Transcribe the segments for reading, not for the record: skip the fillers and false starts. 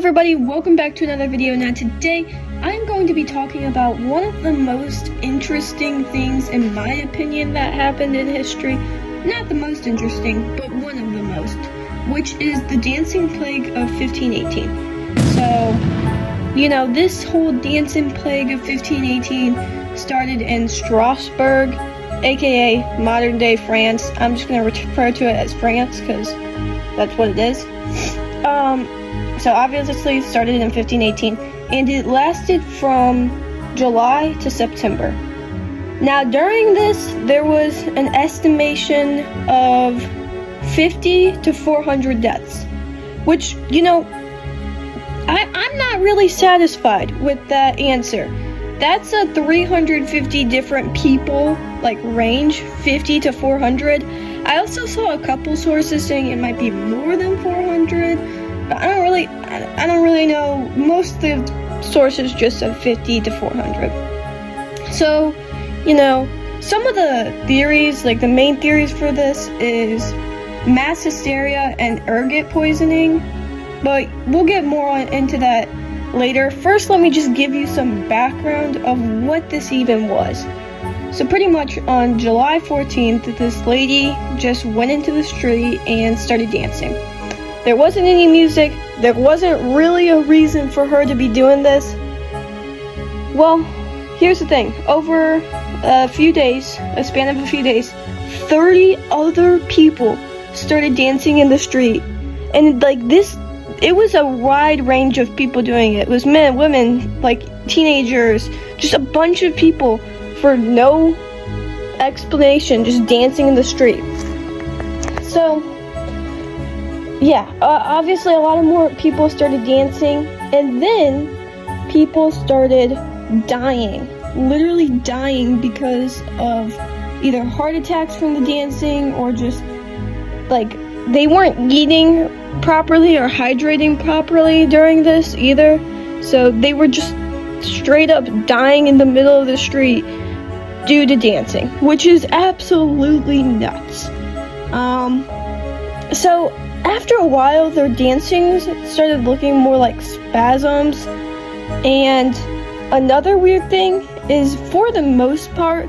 everybody, welcome back to another video. Now today I'm going to be talking about one of the most interesting things in my opinion that happened in history. Not the most interesting, but one of the most, which is the dancing plague of 1518. So, this whole dancing plague of 1518 started in Strasbourg, aka modern day France. I'm just going to refer to it as France because that's what it is. So obviously it started in 1518, and it lasted from July to September. Now during this, there was an estimation of 50 to 400 deaths, which, I'm not really satisfied with that answer. That's a 350 different people, range, 50 to 400. I also saw a couple sources saying it might be more than 400, but I don't really know. Most of the sources just said 50 to 400. So, some of the theories, the main theories for this is mass hysteria and ergot poisoning, but we'll get more into that later. First, let me just give you some background of what this even was. So pretty much on July 14th, this lady just went into the street and started dancing. There wasn't any music. There wasn't really a reason for her to be doing this. Well, here's the thing. Over a span of a few days, 30 other people started dancing in the street. And it was a wide range of people doing it. It was men, women, teenagers, just a bunch of people for no explanation, just dancing in the street. So, yeah, obviously a lot of more people started dancing, and then people started dying, literally dying because of either heart attacks from the dancing or just, they weren't eating properly or hydrating properly during this either, so they were just straight up dying in the middle of the street due to dancing, which is absolutely nuts. So after a while, their dancing started looking more like spasms. And another weird thing is, for the most part,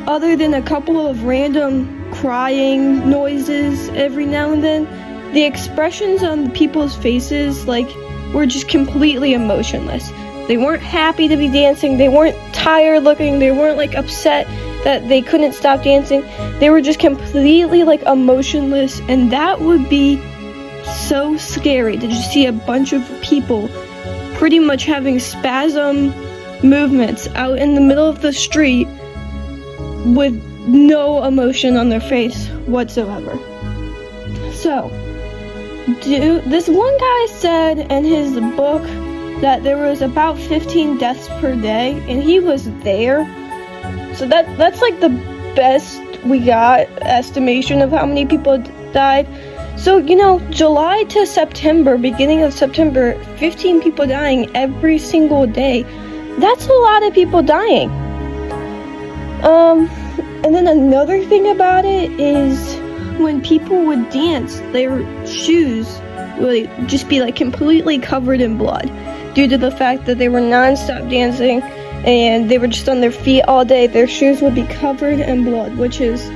other than a couple of random crying noises every now and then, the expressions on the people's faces, were just completely emotionless. They weren't happy to be dancing. They weren't tired looking. They weren't, upset that they couldn't stop dancing. They were just completely, emotionless. And that would be so scary to just see a bunch of people pretty much having spasm movements out in the middle of the street with no emotion on their face whatsoever. So, this one guy said in his book that there was about 15 deaths per day, and he was there. So that's the best we got estimation of how many people died. So, July to September, beginning of September, 15 people dying every single day. That's a lot of people dying. And then another thing about it is, when people would dance, their shoes would just be completely covered in blood due to the fact that they were non-stop dancing and they were just on their feet all day. Their shoes would be covered in blood, which is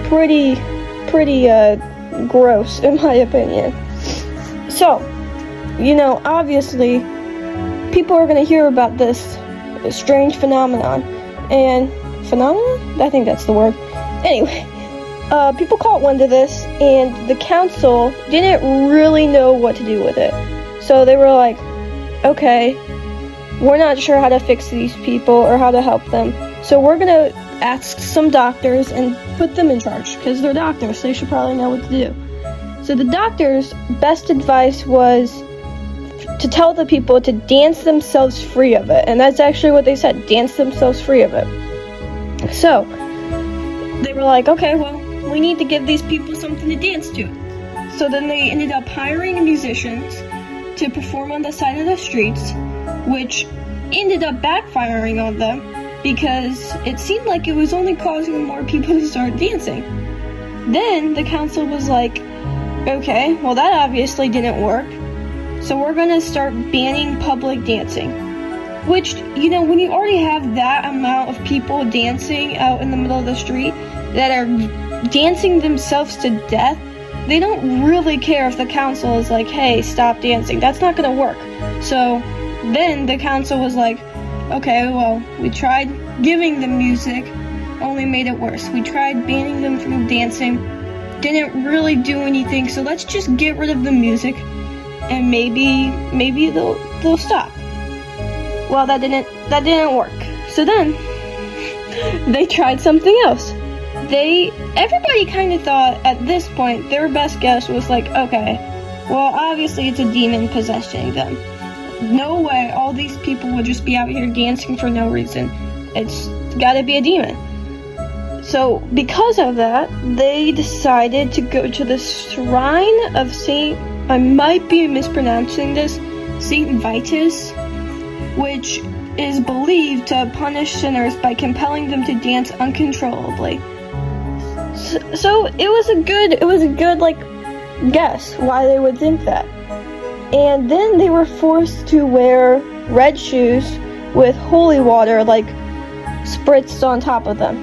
pretty gross in my opinion. So, obviously people are going to hear about this strange phenomenon. And phenomenon? I think that's the word. Anyway, people caught wind of this, and the council didn't really know what to do with it. So they were like, okay, we're not sure how to fix these people or how to help them, so we're gonna ask some doctors and put them in charge, because they're doctors, so they should probably know what to do. So the doctors' best advice was to tell the people to dance themselves free of it, and that's actually what they said, dance themselves free of it. So they were like, okay, well, we need to give these people something to dance to. So then they ended up hiring musicians to perform on the side of the streets, which ended up backfiring on them because it seemed like it was only causing more people to start dancing. Then the council was like, okay, well that obviously didn't work. so we're gonna start banning public dancing. Which, when you already have that amount of people dancing out in the middle of the street that are dancing themselves to death, they don't really care if the council is like, hey, stop dancing. That's not gonna work. So then the council was like, okay, well, we tried giving them music, only made it worse. We tried banning them from dancing, didn't really do anything, so let's just get rid of the music and maybe they'll stop. Well, that didn't work. So then they tried something else. Everybody kind of thought at this point their best guess was like, okay, well, obviously it's a demon possessing them. No way all these people would just be out here dancing for no reason. It's gotta be a demon. So because of that, they decided to go to the shrine of I might be mispronouncing this, Saint Vitus, which is believed to punish sinners by compelling them to dance uncontrollably. So it was a good like guess why they would think that. And then they were forced to wear red shoes with holy water like spritzed on top of them.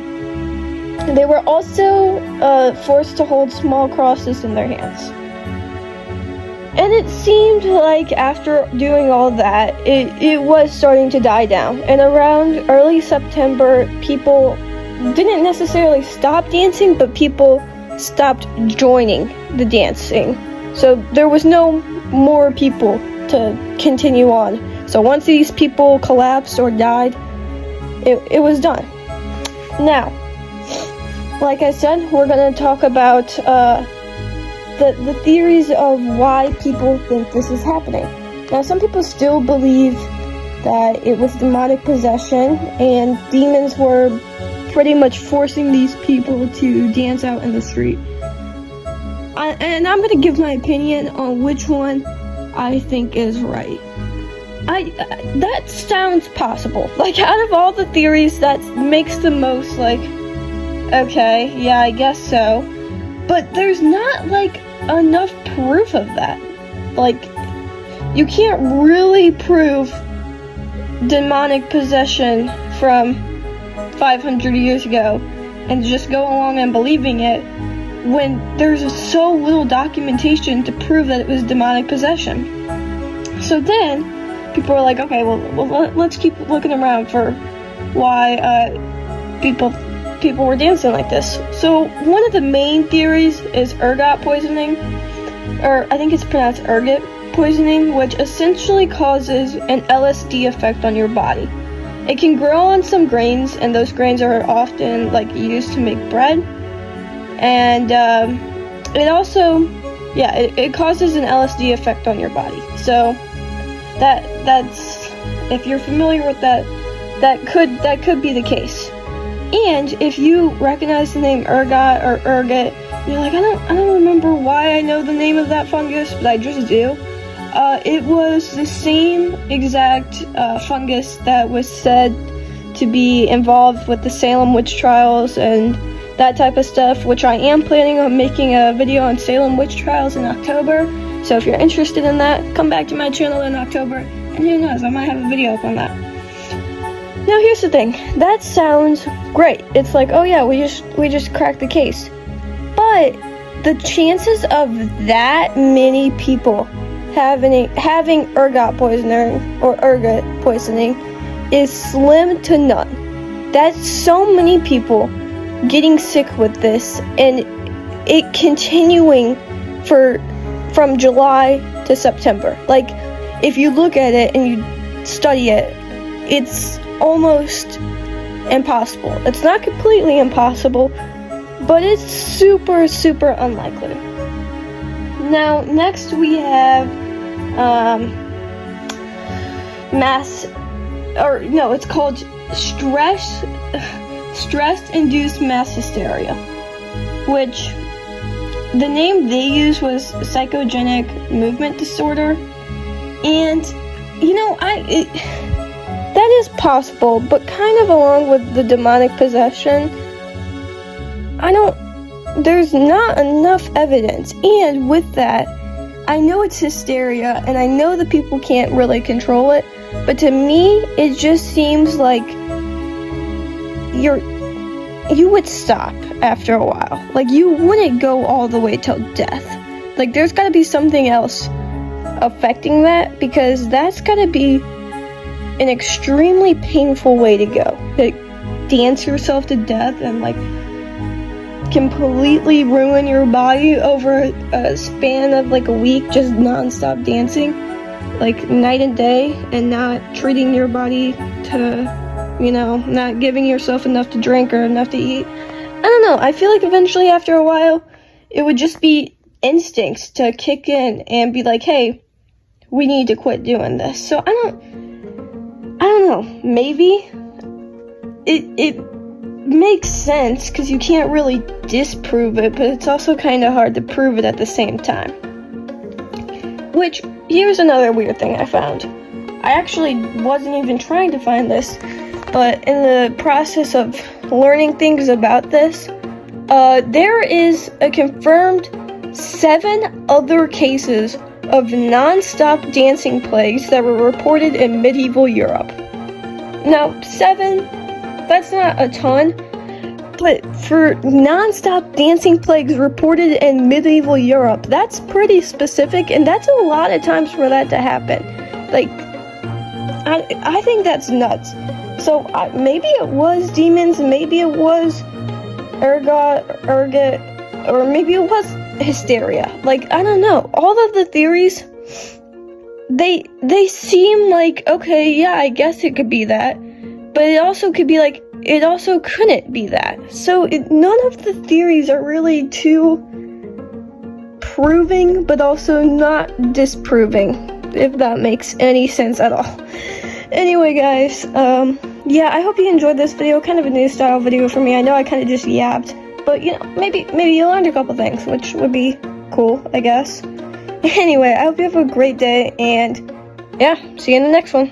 And they were also forced to hold small crosses in their hands. And it seemed like after doing all that, it was starting to die down. And around early September, people didn't necessarily stop dancing, but people stopped joining the dancing. So there was no more people to continue on. So once these people collapsed or died, it was done. Now, like I said, we're going to talk about the theories of why people think this is happening. Now, some people still believe that it was demonic possession and demons were pretty much forcing these people to dance out in the street. And I'm going to give my opinion on which one I think is right. That sounds possible. Like, out of all the theories, that makes the most, like, okay, yeah, I guess so. But there's not, like, enough proof of that. Like, you can't really prove demonic possession from 500 years ago and just go along and believing it when there's so little documentation to prove that it was demonic possession. So then, people are like, okay, well let's keep looking around for why people were dancing like this. So one of the main theories is ergot poisoning, or I think it's pronounced ergot poisoning, which essentially causes an LSD effect on your body. It can grow on some grains, and those grains are often like used to make bread. And it also, it causes an LSD effect on your body. So that's if you're familiar with that, that could be the case. And if you recognize the name ergot or ergot, you're like, I don't remember why I know the name of that fungus, but I just do. It was the same exact fungus that was said to be involved with the Salem witch trials and that type of stuff, which I am planning on making a video on Salem witch trials in October. So if you're interested in that, come back to my channel in October, and who knows, I might have a video up on that. Now here's the thing, that sounds great. It's like, oh yeah, we just cracked the case. But the chances of that many people having ergot poisoning or ergot poisoning is slim to none. That's so many people getting sick with this and it continuing from July to September. Like, if you look at it and you study it, it's almost impossible. It's not completely impossible, but it's super, super unlikely. Now, next we have it's called stress-induced mass hysteria, which the name they used was psychogenic movement disorder. And that is possible, but kind of along with the demonic possession, there's not enough evidence. And with that, I know it's hysteria, and I know that people can't really control it, but to me, it just seems like you would stop after a while. Like, you wouldn't go all the way till death. Like, there's gotta be something else affecting that, because that's gotta be an extremely painful way to go. Like, dance yourself to death and, like, completely ruin your body over a span of, like, a week, just non-stop dancing, like, night and day, and not treating your body to, you know, not giving yourself enough to drink or enough to eat. I don't know, I feel like eventually after a while, it would just be instincts to kick in and be like, hey, we need to quit doing this. So I don't know, maybe it makes sense because you can't really disprove it, but it's also kind of hard to prove it at the same time. Which, here's another weird thing I found. I actually wasn't even trying to find this, but in the process of learning things about this, there is a confirmed 7 other cases of non-stop dancing plagues that were reported in medieval Europe. Now, 7, that's not a ton, but for non-stop dancing plagues reported in medieval Europe, that's pretty specific, and that's a lot of times for that to happen. Like, I think that's nuts. So maybe it was demons, maybe it was ergot, or maybe it was hysteria. Like, I don't know. All of the theories, they seem like, okay, yeah, I guess it could be that, but it also could be like, it also couldn't be that. So none of the theories are really too proving, but also not disproving, if that makes any sense at all. Anyway, guys, yeah, I hope you enjoyed this video. Kind of a new style video for me. I know I kind of just yapped, but, you know, maybe you learned a couple things, which would be cool, I guess. Anyway, I hope you have a great day, and yeah, see you in the next one.